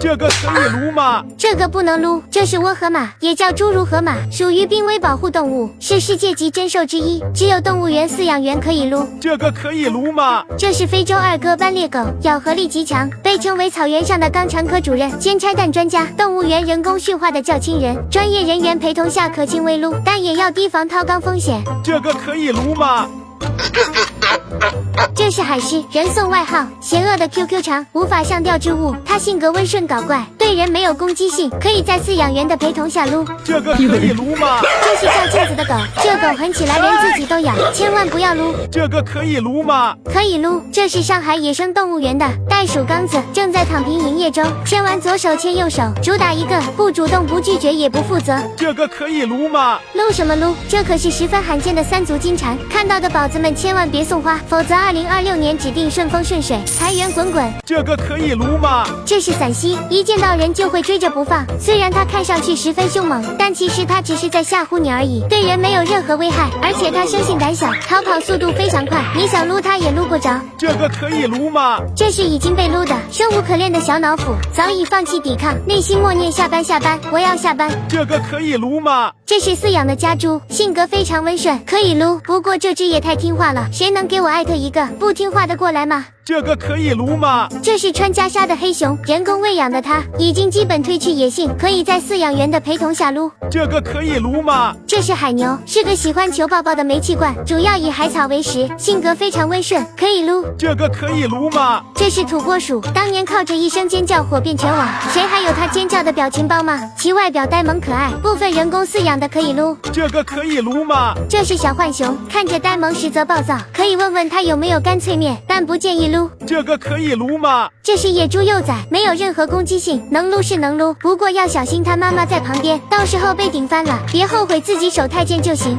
这个可以撸吗？这个不能撸，这是倭河马，也叫侏儒河马，属于濒危保护动物，是世界级珍兽之一，只有动物园饲养员可以撸。这个可以撸吗？这是非洲二哥斑鬣狗，咬合力极强，被称为草原上的肛肠科主任兼拆弹专家，动物园人工驯化的较亲人，专业人员陪同下可轻微撸，但也要提防掏肛风险。这个可以撸吗？这是海狮，人送外号邪恶的 QQ 肠，无法上吊之物。它性格温顺搞怪，对人没有攻击性，可以在饲养员的陪同下撸。这个可以撸吗？这是叫镜子的狗，这狗狠起来连自己都咬，千万不要撸。这个可以撸吗？可以撸，这是上海野生动物园的袋鼠刚子，正在躺平营业中，牵完左手牵右手，主打一个不主动不拒绝也不负责。这个可以撸吗？撸什么撸？这可是十分罕见的三足金蝉，看到的宝子们千万别送花，否则2026年指定顺风顺水，财源滚滚。这个可以撸吗？这是散蜥，一见到人就会追着不放，虽然它看上去十分凶猛，但其实它只是在吓唬你而已，对人没有任何危害，而且它生性胆小，逃跑速度非常快，你想撸它也撸不着。这个可以撸吗？这是已经被撸的生无可恋的小脑斧，早已放弃抵抗，内心默念下班，我要下班。这个可以撸吗？这是饲养的家猪，性格非常温顺，可以撸，不过这只也太听话了，谁能给我艾特一个不听话的过来吗？这个可以撸吗？这是穿袈裟的黑熊，人工喂养的它已经基本褪去野性，可以在饲养员的陪同下撸。这个可以撸吗？这是海牛，是个喜欢求抱抱的煤气罐，主要以海草为食，性格非常温顺，可以撸。这个可以撸吗？这是土拨鼠，当年靠着一声尖叫火遍全网，谁还有它尖叫的表情包吗？其外表呆萌可爱，部分人工饲养的可以撸。这个可以撸吗？这是小浣熊，看着呆萌实则暴躁，可以问问它有没有干脆面，但不建议撸。这个可以撸吗？这是野猪幼崽，没有任何攻击性，能撸是能撸，不过要小心它妈妈在旁边，到时候被顶翻了，别后悔自己手太贱就行。